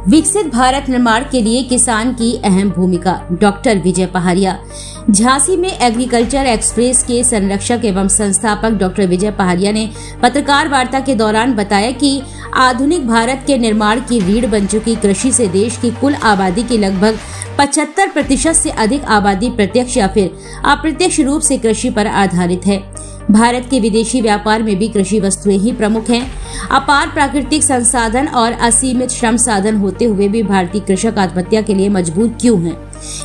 विकसित भारत निर्माण के लिए किसान की अहम भूमिका। डॉक्टर विजय पहाड़िया। झांसी में एग्रीकल्चर एक्सप्रेस के संरक्षक एवं संस्थापक डॉक्टर विजय पहाड़िया ने पत्रकार वार्ता के दौरान बताया कि आधुनिक भारत के निर्माण की रीढ़ बन चुकी कृषि से देश की कुल आबादी की लगभग 75% से अधिक आबादी प्रत्यक्ष या फिर अप्रत्यक्ष रूप से कृषि पर आधारित है। भारत के विदेशी व्यापार में भी कृषि वस्तुएं ही प्रमुख हैं। अपार प्राकृतिक संसाधन और असीमित श्रम साधन होते हुए भी भारतीय कृषक आत्महत्या के लिए मजबूर क्यों हैं?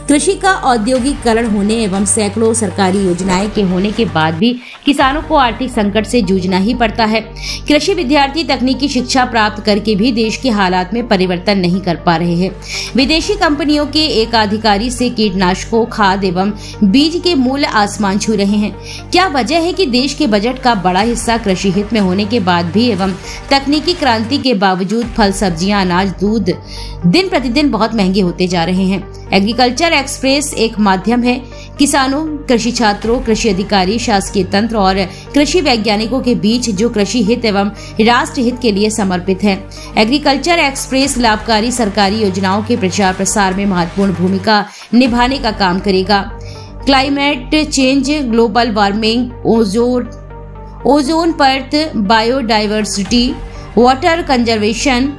कृषि का औद्योगिकरण होने एवं सैकड़ों सरकारी योजनाएं के होने के बाद भी किसानों को आर्थिक संकट से जूझना ही पड़ता है। कृषि विद्यार्थी तकनीकी शिक्षा प्राप्त करके भी देश के हालात में परिवर्तन नहीं कर पा रहे हैं। विदेशी कंपनियों के एक अधिकारी से कीटनाशकों, खाद एवं बीज के मूल्य आसमान छू रहे हैं। क्या वजह है कि देश के बजट का बड़ा हिस्सा कृषि हित में होने के बाद भी एवं तकनीकी क्रांति के बावजूद फल, सब्जियां, अनाज, दूध दिन प्रतिदिन बहुत महंगे होते जा रहे हैं। एग्रीकल्चर एक्सप्रेस एक माध्यम है किसानों, कृषि छात्रों, कृषि अधिकारी, शासकीय तंत्र और कृषि वैज्ञानिकों के बीच जो कृषि हित एवं राष्ट्र हित के लिए समर्पित है। एग्रीकल्चर एक्सप्रेस लाभकारी सरकारी योजनाओं के प्रचार प्रसार में महत्वपूर्ण भूमिका निभाने का काम करेगा। Climate change, global warming, ozone परत, biodiversity, water conservation,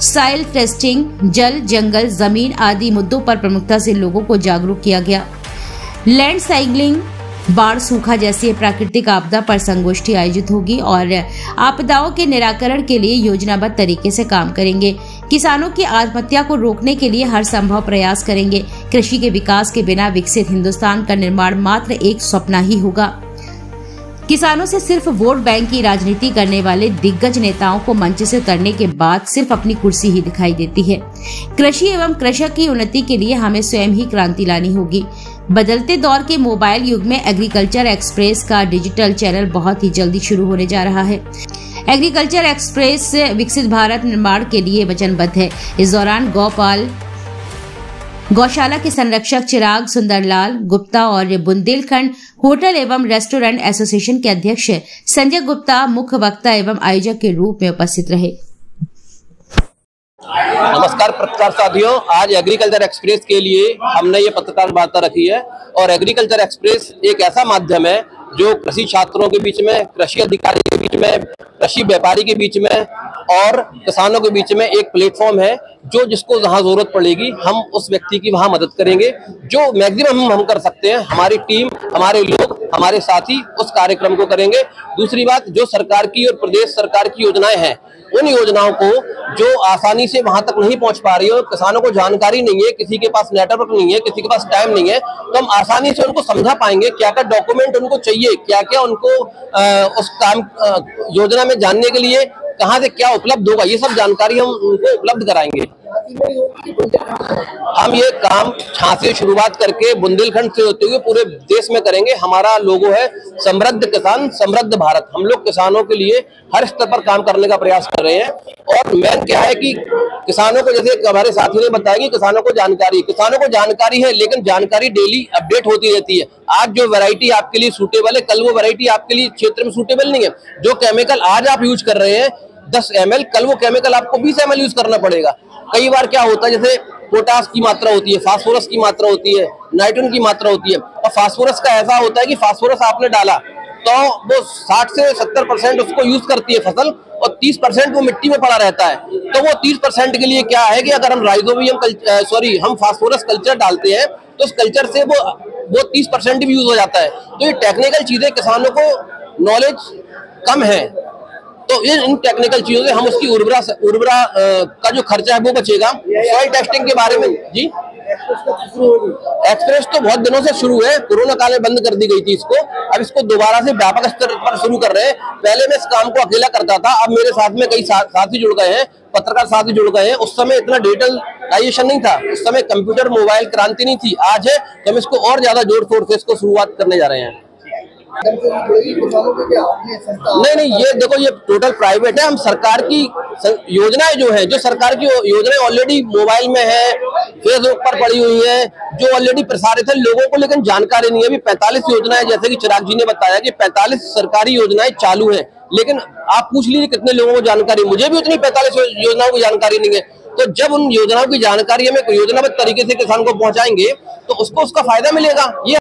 soil testing, जल, जंगल, जमीन आदि मुद्दों पर प्रमुखता से लोगों को जागरूक किया गया। लैंड साइक्लिंग, बाढ़, सूखा जैसी प्राकृतिक आपदा पर संगोष्ठी आयोजित होगी और आपदाओं के निराकरण के लिए योजनाबद्ध तरीके से काम करेंगे। किसानों की आत्महत्या को रोकने के लिए हर संभव प्रयास करेंगे। कृषि के विकास के बिना विकसित हिंदुस्तान का निर्माण मात्र एक सपना ही होगा। किसानों से सिर्फ वोट बैंक की राजनीति करने वाले दिग्गज नेताओं को मंच से उतरने के बाद सिर्फ अपनी कुर्सी ही दिखाई देती है। कृषि एवं कृषक की उन्नति के लिए हमें स्वयं ही क्रांति लानी होगी। बदलते दौर के मोबाइल युग में एग्रीकल्चर एक्सप्रेस का डिजिटल चैनल बहुत ही जल्दी शुरू होने जा रहा है। एग्रीकल्चर एक्सप्रेस विकसित भारत निर्माण के लिए वचनबद्ध है। इस दौरान गौशाला के संरक्षक चिराग सुंदरलाल गुप्ता और बुंदेलखंड होटल एवं रेस्टोरेंट एसोसिएशन के अध्यक्ष संजय गुप्ता मुख्य वक्ता एवं आयोजक के रूप में उपस्थित रहे। नमस्कार पत्रकार साथियों, आज एग्रीकल्चर एक्सप्रेस के लिए हमने ये पत्रकार वार्ता रखी है और एग्रीकल्चर एक्सप्रेस एक ऐसा माध्यम है जो कृषि छात्रों के बीच में, कृषि अधिकारी के बीच में, कृषि व्यापारी के बीच में और किसानों के बीच में एक प्लेटफॉर्म है जो जिसको जहां जरूरत पड़ेगी हम उस व्यक्ति की वहां मदद करेंगे। जो मैक्सिमम हम कर सकते हैं, हमारी टीम, हमारे लोग, हमारे साथी उस कार्यक्रम को करेंगे। दूसरी बात, जो सरकार की और प्रदेश सरकार की योजनाएं हैं, उन योजनाओं को जो आसानी से वहां तक नहीं पहुंच पा रही हो, किसानों को जानकारी नहीं है, किसी के पास नेटवर्क नहीं है, किसी के पास टाइम नहीं है, तो हम आसानी से उनको समझा पाएंगे क्या क्या डॉक्यूमेंट उनको चाहिए, क्या क्या उनको उस काम योजना में जानने के लिए कहाँ से क्या उपलब्ध होगा, ये सब जानकारी हम उनको उपलब्ध कराएंगे। हम ये काम झांसी से शुरुआत करके बुंदेलखंड से होते हुए पूरे देश में करेंगे। हमारा लोगो है समृद्ध किसान, समृद्ध भारत। हम लोग किसानों के लिए हर स्तर पर काम करने का प्रयास कर रहे हैं और मेन क्या है कि किसानों को, जैसे हमारे साथी ने बताया कि किसानों को जानकारी है, लेकिन जानकारी डेली अपडेट होती रहती है। आज जो वैरायटी आपके लिए सूटेबल है, कल वो वैरायटी आपके लिए क्षेत्र में सूटेबल नहीं है। जो केमिकल आज आप यूज कर रहे हैं 10 ml, कल वो केमिकल आपको 20 ml यूज करना पड़ेगा। कई बार क्या होता है, जैसे पोटास की मात्रा होती है, फास्फोरस की मात्रा होती है, नाइट्रोजन की मात्रा होती है, और फास्फोरस का ऐसा होता है कि फास्फोरस आपने डाला तो वो 60 से 70% उसको यूज करती है फसल और 30% वो मिट्टी में पड़ा रहता है। तो वो 30% के लिए क्या है कि अगर हम फास्फोरस कल्चर डालते हैं तो उस कल्चर से वो 30% भी यूज हो जाता है। तो ये टेक्निकल चीजें किसानों को नॉलेज कम है, तो इन टेक्निकल चीजों से हम उसकी उर्वरा का जो खर्चा है वो बचेगा। सॉइल टेस्टिंग के बारे में जी, एक्सप्रेस तो बहुत दिनों से शुरू है, कोरोना काल में बंद कर दी गई थी इसको। अब इसको दोबारा से व्यापक स्तर पर शुरू कर रहे हैं। पहले मैं इस काम को अकेला करता था, अब मेरे साथ में कई साथी जुड़ गए हैं, पत्रकार साथी जुड़ गए हैं। उस समय इतना डिजिटलाइजेशन नहीं था, उस समय कंप्यूटर मोबाइल क्रांति नहीं थी। आज है तो हम इसको और ज्यादा जोर शोर से इसको शुरुआत करने जा रहे हैं। नहीं, ये देखो, ये टोटल प्राइवेट है। हम सरकार की योजनाएं जो सरकार की योजनाएं ऑलरेडी मोबाइल में है, फेसबुक पर पड़ी हुई है, जो ऑलरेडी प्रसारित है लोगों को, लेकिन जानकारी नहीं है। अभी 45 योजनाएं, जैसे कि चिराग जी ने बताया कि 45 सरकारी योजनाएं चालू है, लेकिन आप पूछ लीजिए कितने लोगों को जानकारी। मुझे भी उतनी 45 योजनाओं की जानकारी नहीं है। तो जब उन योजनाओं की जानकारी हमें योजनाबद्ध तरीके से किसान को पहुंचाएंगे तो उसको उसका फायदा मिलेगा। ये